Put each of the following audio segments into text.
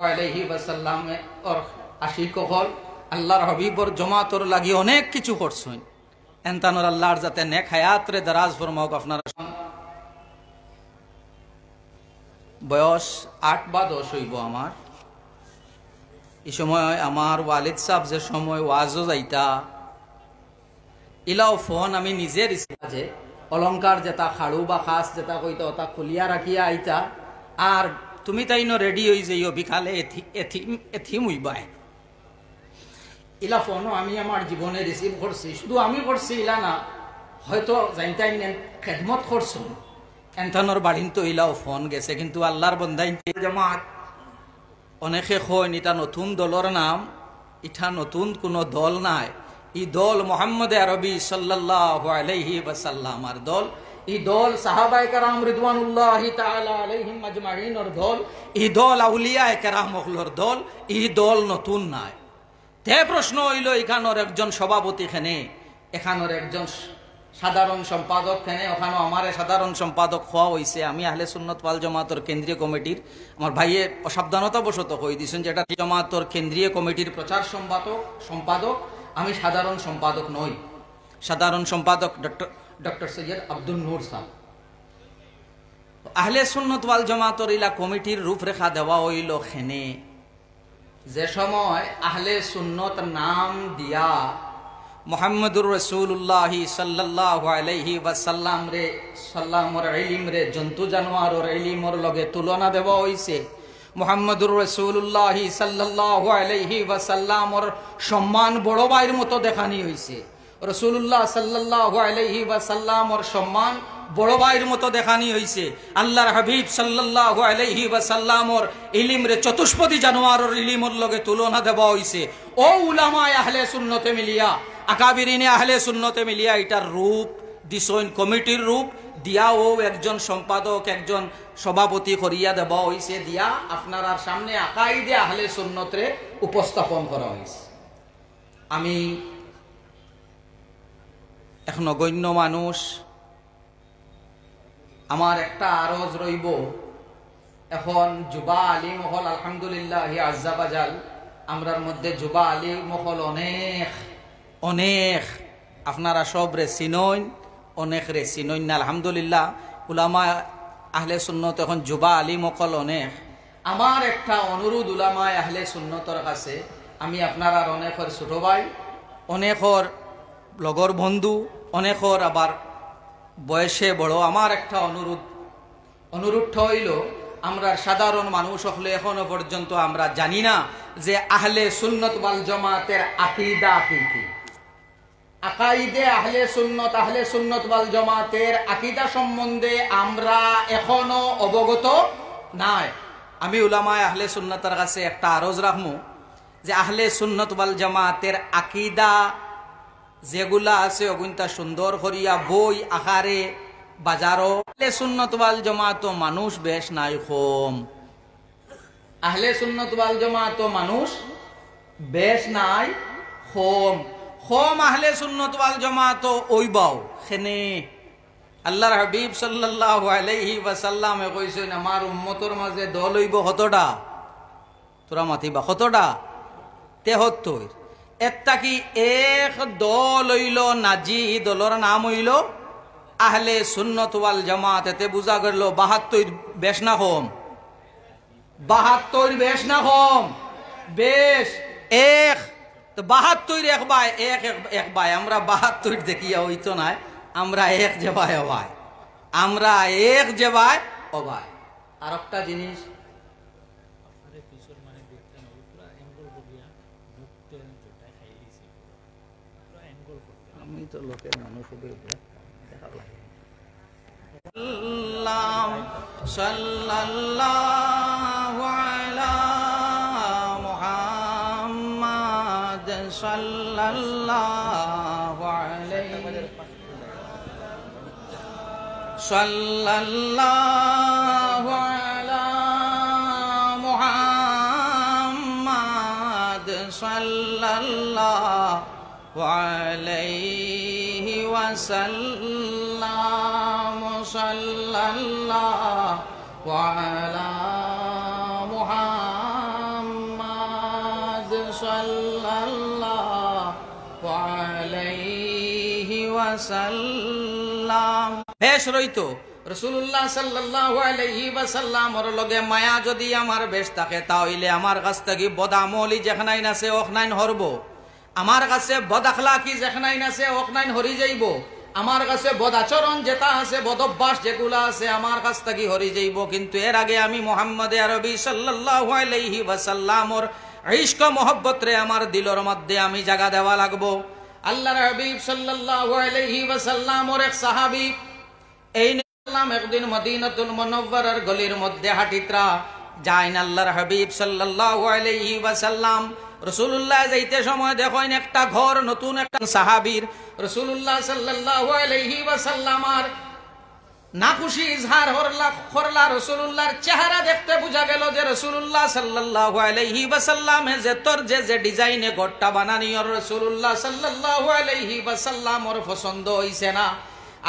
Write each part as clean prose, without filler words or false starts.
আলাইহি ওয়াসাল্লাম ওর আশিক হল আল্লাহর হাবিবর জমাতর লাগি অনেক কিছু করছেন এনতানোর আল্লাহর যাতে নেক হায়াত রে দারাজ ফরমাওক। আপনারা বয়স 8 বা 10 হইব আমার। এই সময় আমার ওয়ালিদ সাহেব যে সময় ওয়াজও যাইতা ইলাও ফোন আমি নিজে যে অলংকার যেটা খাড়ু বা খাস যেটা কইতা ওটা খুলিয়া রাখিয়া আইতা আর তুমি তাই ন রেডি হয়ে যাইও বিকালে এথিম হইবাই। ইলা ফোনও আমি আমার জীবনে রিসিভ করছি, শুধু আমি করছি ইলা না, হয়তো জানতাই খেদমত করছো এনথানোর বাড়িন তো ইলাও ফোন গেছে। কিন্তু আল্লাহর বন্দাই জামাত অনেকে কইন এটা নতুন দলের নাম, এটা নতুন কোনো দল নাই। এই দল মুহাম্মদ আরবি সাল্লাল্লাহু আলাইহি ওয়াসাল্লামের দল। এই দল সাহাবায়ে কেরাম রিদওয়ানুল্লাহি তাআলা আলাইহিম আজমাইনের দল। এই দল আউলিয়ায়ে কেরামর দল। এই দল নতুন নাই। তে প্রশ্ন হইল এখানোর একজন সভাপতি খেনে, এখানোর একজন সাধারণ সম্পাদক খেনে, ওখানে আমার সাধারণ সম্পাদক হওয়া হয়েছে। আমি আহলে সুন্নত ওয়াল জামাতর কেন্দ্রীয় কমিটির, আমার ভাইয়ে অসাবধানতা বশত কই দিয়েছেন যেটা জামাতর কেন্দ্রীয় কমিটির প্রচার সম্পাদক, আমি সাধারণ সম্পাদক নই। সাধারণ সম্পাদক ডক্টর সৈয়দ আব্দুল নূর সাহেব। আহলে সুন্নত ওয়াল জামাতর ইলা কমিটির রূপরেখা দেওয়া হইল খেনে যে সময় আহলে সুন্নত নাম দিয়া মুহাম্মদুর রাসূলুল্লাহ সাল্লাল্লাহু আলাইহি ওয়াসাল্লাম রে সাল্লামর ইলম রে জন্তু জানোয়ারের ইলমর লগে তুলনা দেওয়া হইছে। মুহাম্মদুর রাসূলুল্লাহ সাল্লাল্লাহু আলাইহি ওয়াসাল্লামর সম্মান বড় ভাইয়ের মতো দেখানি হইছে। রাসূলুল্লাহ সাল্লাল্লাহু আলাইহি ওয়াসাল্লামর সম্মান বড় ভাইয়ের মতো দেখানি হইছে। আল্লাহর হাবিব সাল্লাল্লাহু আলাইহি ওয়াসাল্লামর ইলম রে চতুষ্পদী জানোয়ারের ইলমর লগে তুলনা দেওয়া হইছে। ও উলামায়ে আহলে সুন্নতে মিলিয়া, আকাবিরিনে আহলে সুন্নতে মিলিয়া এটার রূপ দিছইন, কমিটির রূপ দিয়া ও একজন সম্পাদক একজন সভাপতি করিয়া দেওয়া হইছে, দিয়া আপনার সামনে আকাইদে আহলে সুন্নতরে উপস্থাপন করা হইছে। আমি এক নগণ্য মানুষ, আমার একটা আরজ রইব। এখন যুবা আলী মহল আলহামদুলিল্লাহ আজ্জাবাজাল আমরার মধ্যে যুবা আলী মহল অনেক অনেক আপনারা সব রে চিনইন, অনেক রে চিনইন না আলহামদুলিল্লাহ। উলামা আহলে সুন্নত এখন যুবা আলী মহল অনেক। আমার একটা অনুরোধ উলামায়ে আহলে সুন্নতর কাছে, আমি আপনার আর অনেকর ছোট ভাই, অনেকর লগর বন্ধু, অনেকর আবার বয়সে বড়। আমার একটা অনুরোধ হইল, আমরা সাধারণ মানুষ হলে এখনো পর্যন্ত আমরা জানি না যে আহলে সুন্নত ওয়াল জামাতের আকীদা কি। আকাইদে আহলে সুন্নত ওয়াল জামাতের আকীদা সম্বন্ধে আমরা এখনো অবগত নাই। আমি উলামায়ে আহলে সুন্নতের কাছে একটা আরজ রাখমু যে আহলে সুন্নত ওয়াল জামাতের আকীদা যেগুলা আছে অগুনটা সুন্দর করিয়া বই আকারে বাজারও। আহলে সুন্নত ওয়াল জামাত মানুষ বেশ নাই কম। আহলে সুন্নত ওয়াল জামাত মানুষ বেশ নাই কম। আহলে সুন্নত ওয়াল জামাত ওইবাও খেনে আল্লাহর হাবিব সাল্লাল্লাহু আলাইহি ওয়াসাল্লামে কইছেন আমার উম্মতর মাঝে দল হইব কতটা, তোরা মাতিবা কতটা? 73। একটা কি এক দল হইল নাজি, দলের নাম হইল আহলে সুন্নত ওয়াল জামাত। এতে বুঝা গেল 72 বেশ না কম? 72 বেশ না কম? বেশ। এক তো 72 এক ভাই আমরা 72 দেখিয়া হইতো না, আমরা এক যে ভাই ও ভাই, আমরা এক যে ভাই ও ভাই। আর একটা জিনিস আমি তো লোকের মানুষ সাল্লাল্লাহু আলা মুহাম্মাদ সাল্লাল্লাহু আলাইহি সাল্লাল্লাহু আলা মুহাম্মাদ সাল্লাল্লাহু আলাইহি ওয়াসাল্লাম সাল্লাল্লাহু আলা মুহাম্মাদ সাল্লাল্লাহু আলাইহি ওয়াসাল্লাম। বেশ রইতো রাসূলুল্লাহ সাল্লাল্লাহু আলাইহি ওয়াসাল্লামর লগে মায়া যদি আমার বেশ থাকে, তাহলে আমার কাছ থেকে বদামলি যেখানাইন আছে ওখানাইন হরব, আমার কাছে বদ আখলাকি যেখানাইন আছে ওখানাইন হরি যাইব, আমার কাছে বদ আচরণ যেটা আছে, বদ অভ্যাস যেগুলা আছে আমার কাছ থেকে হরি যাইব। কিন্তু এর আগে আমি মুহাম্মদে আরবি সাল্লাল্লাহু আলাইহি ওয়াসাল্লামর ইশক মহব্বত রে আমার দিলর মধ্যে আমি জায়গা দেওয়া লাগবো। আল্লাহর হাবিব সাল্লাল্লাহু আলাইহি ওয়াসাল্লামর এক সাহাবী এই একদিন মদিনাতুল মুনাওয়ারার গলির মধ্যে হাঁটিত্রা যাইন আল্লাহর হাবিব সাল্লাল্লাহু আলাইহি ওয়াসাল্লাম রাসূলুল্লাহ যাইতে সময় দেখেন একটা ঘর নতুন একটা সাহাবীর রাসূলুল্লাহ সাল্লাল্লাহু আলাইহি ওয়াসাল্লামার নাখুশি ইজহার করলা। রাসূলুল্লাহর চেহারা দেখতে বোঝা গেল যে রাসূলুল্লাহ সাল্লাল্লাহু আলাইহি ওয়াসাল্লামে যে তোর যে ডিজাইনে ঘরটা বানানি রাসূলুল্লাহ সাল্লাল্লাহু আলাইহি ওয়াসাল্লামর পছন্দ হইছে না।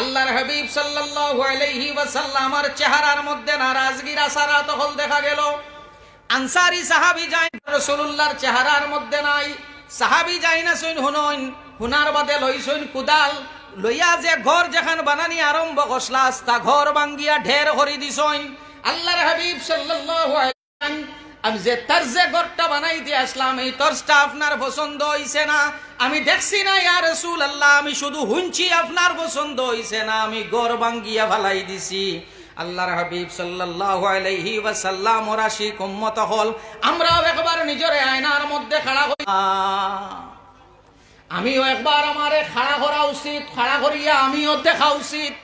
আল্লাহর হাবিব সাল্লাল্লাহু আলাইহি ওয়াসাল্লামের চেহারার মধ্যে নারাজগির আসারা তখন দেখা গেল। আনসারী সাহাবী যাই রাসূলুল্লাহর চেহারার মধ্যে নাই, সাহাবী যাই না শুন হুনইন, হুনার বাদে লইছইন কুদাল লইয়া যে ঘর যেখান বানানি আরম্ভ করছলা তা ঘর ভাঙ্গিয়া ঢের হরি দিছইন। আল্লাহর হাবিব সাল্লাল্লাহু আলাইহি ওয়াসাল্লাম আমি যে তরজে ঘরটা বানাইতে আসলাম এই তরজটা আপনার পছন্দ হইছে না, আমি দেখছি না ইয়া রাসূলুল্লাহ, আমি শুধু হুনছি আপনার পছন্দ হইছে না, আমি ঘর ভাঙ্গিয়া ফালাই দিছি। আল্লাহর হাবিব সাল্লাল্লাহু আলাইহি ওয়াসাল্লাম ওর আশিক উম্মত হল আমরাও একবার নিজের আয়নার মধ্যে খাড়া হই, আমিও একবার আমারে খাড়া করা উচিত, খাড়া করিয়া আমিও দেখা উচিত।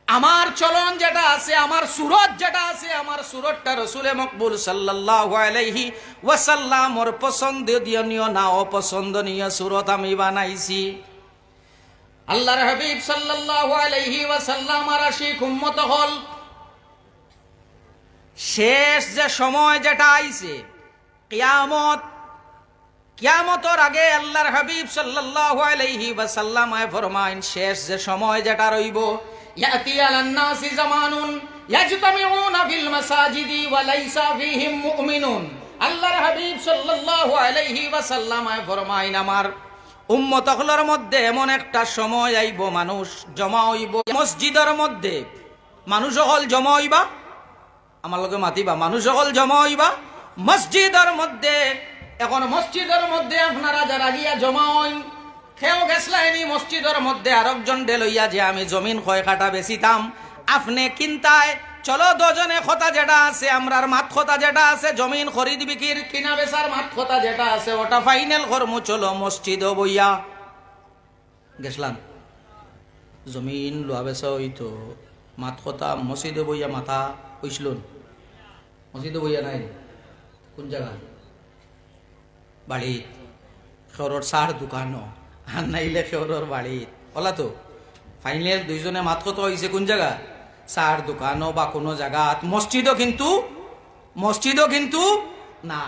আমার চলন যেটা আছে, আমার সুরত যেটা আছে, আমার সুরতটা রাসূলে মকবুল সাল্লাল্লাহু আলাইহি ওয়াসাল্লাম ওর পছন্দনীয় না অপছন্দনীয় সুরত আমি বানাইছি। আল্লাহর হাবিব সাল্লাল্লাহু আলাইহি ওয়াসাল্লাম আর আশিক উম্মত হল শেষ যে সময় যেটা আইছে কিয়ামত, কিয়ামতের আগে আল্লাহর হাবিব সাল্লাল্লাহু আলাইহি ওয়াসাল্লাম ফরমাইন শেষ যে সময় যেটা রইব ইয়াতি আলান নাসি জামানুন ইয়াজতামিউনা ফিল মাসাজিদি ওয়া লাইসা ফীহিম মুমিনুন। আল্লাহর হাবিব সাল্লাল্লাহু আলাইহি ওয়াসাল্লাম ফরমাইন আমার উম্মত হলর মধ্যে এমন একটা সময় আইব মানুষ জমা হইব মসজিদের মধ্যে, মানুষ হল জমা হইবা, আমার লগে মাতিবা, মানুষ হল জমা হইবা মসজিদের মধ্যে। এখন মসজিদের মধ্যে আপনারা যারা গিয়া জমা হইন, খেয়েও গেছলাইনি মসজিদের মধ্যে আরেকজন লইয়া যে আমি জমিন কয় কাটা বেচিতাম, আপনি কিনতায় চলো দুজনে কথা যেটা আছে আমরার মাত কথা যেটা আছে জমিন খরিদ বিক্রির কিনা বেচার মাত কথা যেটা আছে ওটা ফাইনাল করমু, চলো মসজিদ বইয়া গেছলাম জমিন লোয়া বেচা হইতো মাত কথা মসজিদে বইয়া মাথা কইছিল, মসজিদে বইয়া নাই কোন জায়গা বাড়িত খেওরের চার দোকানও আর নাইলে খেওরের বাড়িত ওলা তো ফাইনাল দুইজনে মাত কথা হয়েছে কোন জায়গা চার দোকানও বা কোনো জায়গাত, মসজিদও কিন্তু না।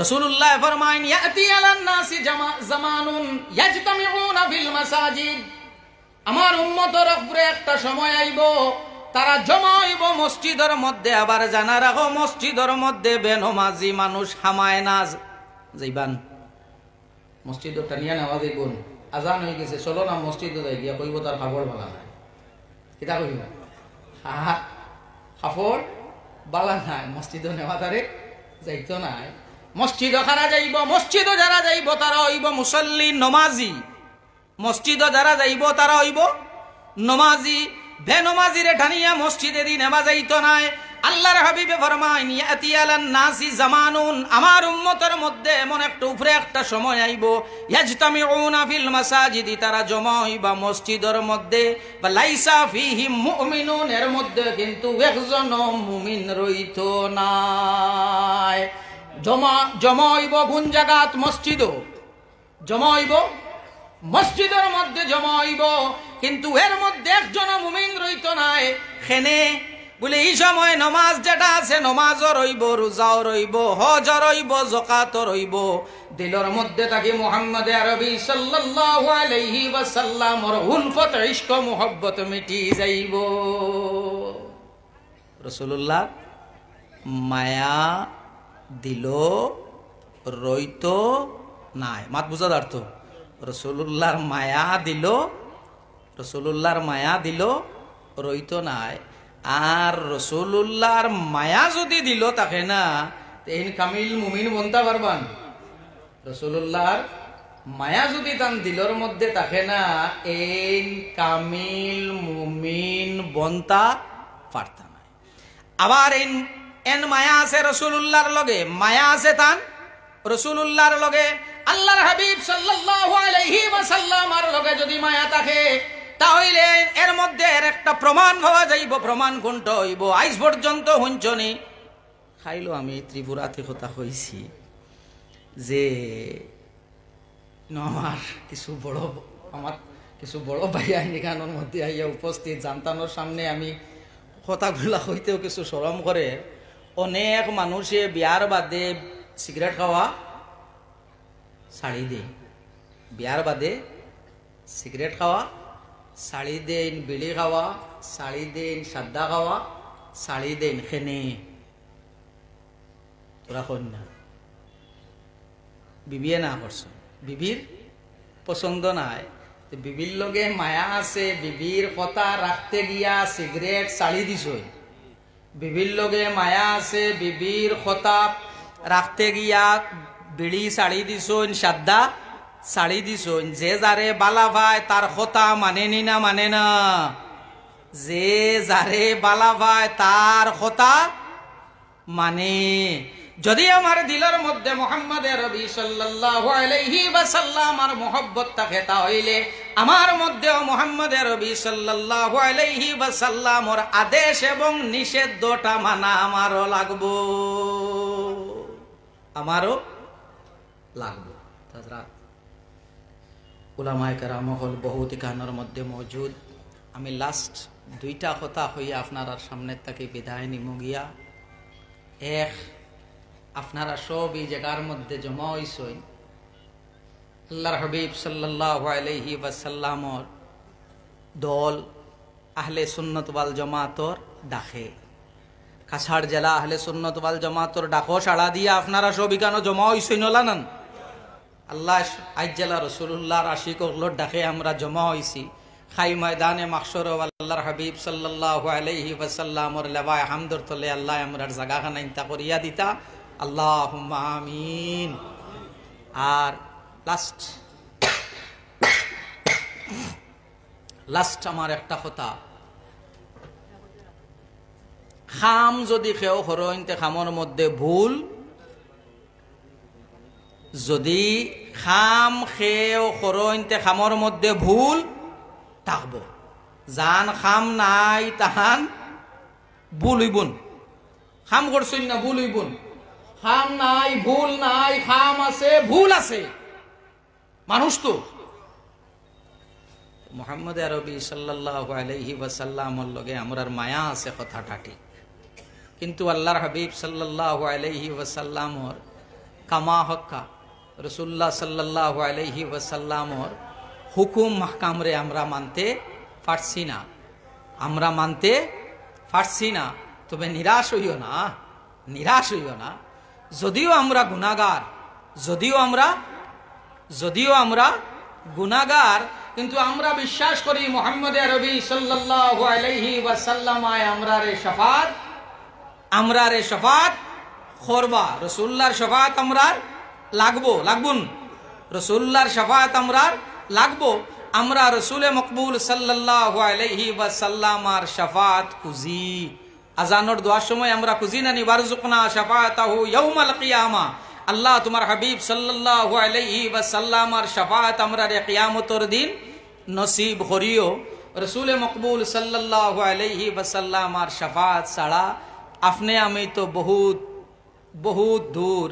রাসূলুল্লাহ ফরমাইন ইয়াতি আলান নাসি জামানুন ইয়াজতামিউনা ফিল মাসাজিদ, আমার উম্মতের উপরে একটা সময় আইব তারা জমা হইব মসজিদের মধ্যে। আবার জানা রাখো মসজিদের মধ্যে বেনমাজি মানুষ হামায় না যাইবান, মসজিদে টানিয়া নেওয়া যাইবন, আজান হয়ে গেছে চলো না মসজিদে যাই গিয়া কইব তার খবর ভালো নাই, কিতা কইবা কাপড় বালা নাই, মসজিদ নেওয়া তারে যাইতো নাই। মসজিদ খারা যাইব, মসজিদ যারা যাইব তারা হইব মুসল্লি নমাজি, মসজিদ যারা যাইব তারা হইব নমাজি, বেনমাজিরে ঢানিয়া মসজিদে দি নেওয়া যাইতো নাই। আল্লাহর হাবিবে ফরমাইন ইয়াতি আলান নাসি জামানুন, আমার উম্মতের মধ্যে এমন একটা উপরে একটা সময় আইব ইয়াজতামিউনা ফিল মাসাজিদি, তারা জমা হইবা মসজিদের মধ্যে বা লাইসা ফীহিম মুমিনুন, এর মধ্যে কিন্তু একজন মুমিন রইতো নাই। জমা হইব কোন জায়গাত মসজিদ, জমা হইব মসজিদের মধ্যে জমা হইব, কিন্তু এর মধ্যে একজন মুমিন রইতো নাই। খেনে বলে এই সময় নমাজ যেটা আছে নমাজও রইব, রোজাও রইব, হজও রইব, যাকাতও রইব, দিলের মধ্যে তাকে মুহাম্মদ আরবি সাল্লাল্লাহু আলাইহি ওয়াসাল্লামর উলফত ইশক মুহাব্বত মিটি যাইব। রাসূলুল্লাহ মায়া দিল রইতো নাই। মাত বুঝা দাঁড়ত, রসুল্লাহর মায়া দিল, রসুল্লাহর মায়া দিল রইতো নাই। আর রসুল্লাহর মায়া যদি দিল তাকে না, এই কামিল মুমিন বনতে পারবান? রসুল্লাহর মায়া যদি তান দিলর মধ্যে থাকে না, এই কামিল মুমিন বনতা পারতা না। আবার এন মায়া আছে রসুল্লাহর লগে, মায়া আছে তান রসুল্লাহর লগে। আল্লাহর হাবিব সাল্লাল্লাহু আলাইহি ওয়াসাল্লামের লগে যদি মায়া থাকে, তাহলে এর মধ্যে এর একটা প্রমাণ পাওয়া যাইব। প্রমাণ কোনটা হইব? আজ পর্যন্ত হুঞ্চনি খাইলো আমি ত্রিপুরাতে কথা কইছি যে আমার কিছু বড় ভাই আইনিখানোর মধ্যে আইয়া উপস্থিত, জানতানোর সামনে আমি কথাগুলা হইতেও কিছু শরম করে। অনেক মানুষে বিয়ার বাদে সিগারেট খাওয়া ছাড়ি দেয়, বিয়ার বাদে সিগারেট খাওয়া ছাড়ি দেন, বিড়ি খাওয়া ছাড়ি দেন, সাদ্দা খাওয়া ছাড়ি দেন। খেনে তোরা কন না, বিবিয়ে না করছ, বিবির পছন্দ নাই, বিবির লগে মায়া আছে, বিবির কথা রাখতে গিয়া সিগারেট ছাড়ি দিছ। বিবির লগে মায়া আছে, বিবির কথা রাখতে গিয়া বিড়ি ছাড়ি দিছ, সাদ্দা ছাড়ি দিছ। যে যারে বালা ভাই তার কথা মানে নি না? মানে না। যে যারে বালা ভাই তার কথা মানে। যদি আমার দিলের মধ্যে মুহাম্মদের নবী সাল্লাল্লাহু আলাইহি ওয়াসাল্লামের মহব্বত থাকে, তাহলে আমার মধ্যেও মুহাম্মদের নবী সাল্লাল্লাহু আলাইহি ওয়াসাল্লামের আদেশ এবং নিষেধটা মানা আমারও লাগবো, আমারও লাগবো। হযরত উলামায়ে কেরাম হল বহুত গানের মধ্যে মজুদ। আমি লাস্ট দুইটা কথা হইয়া আপনার সামনে থেকে বিদায় নিমু গিয়া। এক, আপনারা সব এই জায়গার মধ্যে জমা হইছেন আল্লাহর হাবিব সাল্লাল্লাহু আলাইহি ওয়াসাল্লামর দল আহলে সুন্নাত ওয়াল জামাতর ডাকে। কাছাড় জেলা আহলে সুন্নাত ওয়াল জামাতর ডাকো সাড়া দিয়া আপনারা সব এখানে জমা হইছেন লানান। আল্লাহ আজ জেলা রসুল্লাহর আশিকগুলোর ডাকে আমরা জমা হইছি। খাই ময়দানে মাহশর আল্লাহর হাবিব সাল্লাল্লাহু আলাইহি ওয়াসাল্লামর লেবায় হামদর তলে আল্লাহ আমরার জায়গাখানা ইনতা করিয়া দিতা। আল্লাহুম্মা আমিন। আর লাস্ট আমার একটা কথা, খাম যদি খেও হরইনতে খামর মধ্যে ভুল, যদি খাম খেও হরইনতে খামর মধ্যে ভুল থাকবো, জান খাম নাই তাহান ভুল হইবুন। খাম করছই না ভুল হইবুন। খাম নাই ভুল নাই, খাম আছে ভুল আছে, মানুষ তো। মুহাম্মদ আরবি সাল্লাল্লাহু আলাইহি ওয়াসাল্লামর লগে আমরার মায়া আছে, কথাটা ঠিক। কিন্তু আল্লাহর হাবিব সাল্লাল্লাহু আলাইহি ওয়াসাল্লামর কামা হক্কা রাসূলুল্লাহ সাল্লাল্লাহু আলাইহি ওয়াসাল্লামর হুকুম মাহকামরে আমরা মানতে পারছি না, আমরা মানতে পারছি না। তবে নিরাশ হইও না, নিরাশ হইও না। যদিও আমরা গুনাহগার, যদিও আমরা গুনাহগার, কিন্তু আমরা বিশ্বাস করি মুহাম্মদ আরবি সাল্লাল্লাহু আলাইহি ওয়াসাল্লাম আমরারে শাফাত করবা। রাসূলুল্লাহর শাফাত আমরার লাগবুন, রাসূলুল্লাহর শাফাত আমরার লাগবো। আমরা রাসূলে মকবুল সাল্লাল্লাহু আলাইহি ওয়াসাল্লামার শাফাত খুঁজি। আজানোর দোয়ার সময় আমরা খুঁজি না নি ওয়ারযুকনা শাফাতাহু ইয়াউমাল কিয়ামা। আল্লাহ তোমার হাবিব সাল্লাল্লাহু আলাইহি ওয়াসাল্লামার শাফাত আমরারে কিয়ামতের দিন নসিব করিও। রাসূলে মকবুল সাল্লাল্লাহু আলাইহি ওয়াসাল্লামার শাফাত ছাড়া আপনি আমি তো বহুত দূর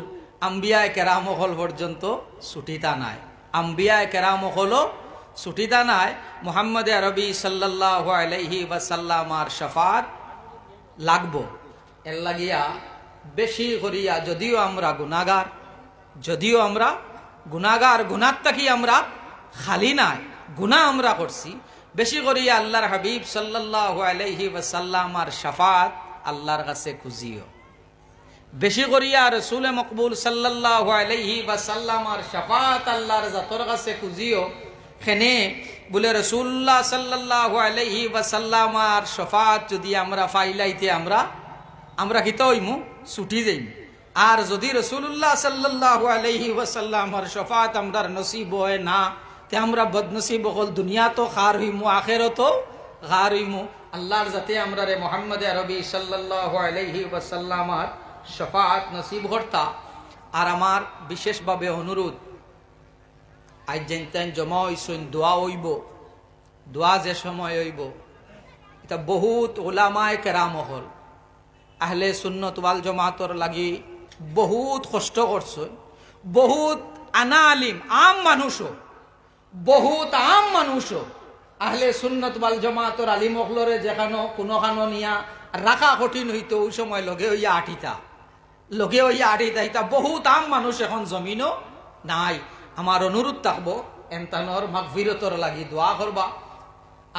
আম্বিয়ায়ে কেরাম হল পর্যন্ত ছুটিতা নাই, আম্বিয়ায়ে কেরাম হলো ছুটিতা নাই। মুহাম্মদ আরবি সাল্লাল্লাহু আলাইহি ওয়াসাল্লামার শাফাত লাগবো। এর লাগিয়া বেশি করিয়া যদিও আমরা গুনাহগার, গুনার থাকি আমরা খালি নাই, গুনাহ আমরা করছি। বেশি করিয়া আল্লাহর হাবিব সাল্লাল্লাহু আলাইহি ওয়াসাল্লামার শাফাত আল্লাহর কাছে খুঁজিও। বেশি করিয়া রাসূল মকবুল সাল্লাল্লাহু আলাইহি ওয়াসাল্লাম আর শাফাত আল্লাহর জাতর কাছে খুঁজিও খেনে বলে রাসূলুল্লাহ সাল্লাল্লাহু আলাইহি ওয়াসাল্লাম আর শাফাত যদি আমরা ফাইলাইতে আমরা কিতা হইমু ছুটি যাইম। আর যদি রাসূলুল্লাহ সাল্লাল্লাহু আলাইহি ওয়াসাল্লাম আর শাফাত আমরার নসিব হয় না, তে আমরা বদনসিব হল, দুনিয়া তো খার হইমু, আখিরাতও খার হইমু। আল্লাহর যাতে আমরা রে মুহাম্মদ আরবি সাল্লাল্লাহু আলাইহি ওয়াসাল্লাম আর শাফাত নসিব হর্তা। আর আমার বিশেষভাবে অনুরোধ, আজ যেন জমা হইছেন দোয়া হইব, দোয়া যে সময় হইব এটা বহুত ওলামায়ে কেরাম হল আহলে সুন্নত ওয়াল জামাতর লাগি বহুত কষ্ট করছে, বহুত আনা আলিম আম মানুষও, বহুত আম মানুষও আহলে সুন্নত ওয়াল জামাতর আলিম হলরে যেখানো কোনোখানো নিয়া রাখা কঠিন হইতো, ওই সময় লগে হইয়া আটিতা ইতা বহুত আম মানুষ এখন জমিনও নাই। আমার অনুরোধ থাকবো এমতানোর মাগফিরতর লাগি দোয়া করবা।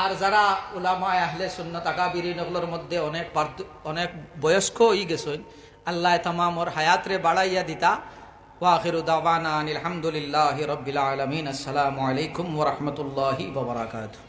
আর যারা উলামায়ে আহলে সুন্নাত আকাবিরিনগুলোর মধ্যে অনেক বয়স্ক হয়ে গেছেন, আল্লাহ তামামর হায়াতরে বাড়াইয়া দিতা। ওয়া আখিরু দাওয়ানা আনিল হামদুলিল্লাহি রাব্বিল আলামিন। আসসালামু আলাইকুম ওয়া রাহমাতুল্লাহি ওয়া বারাকাতুহু।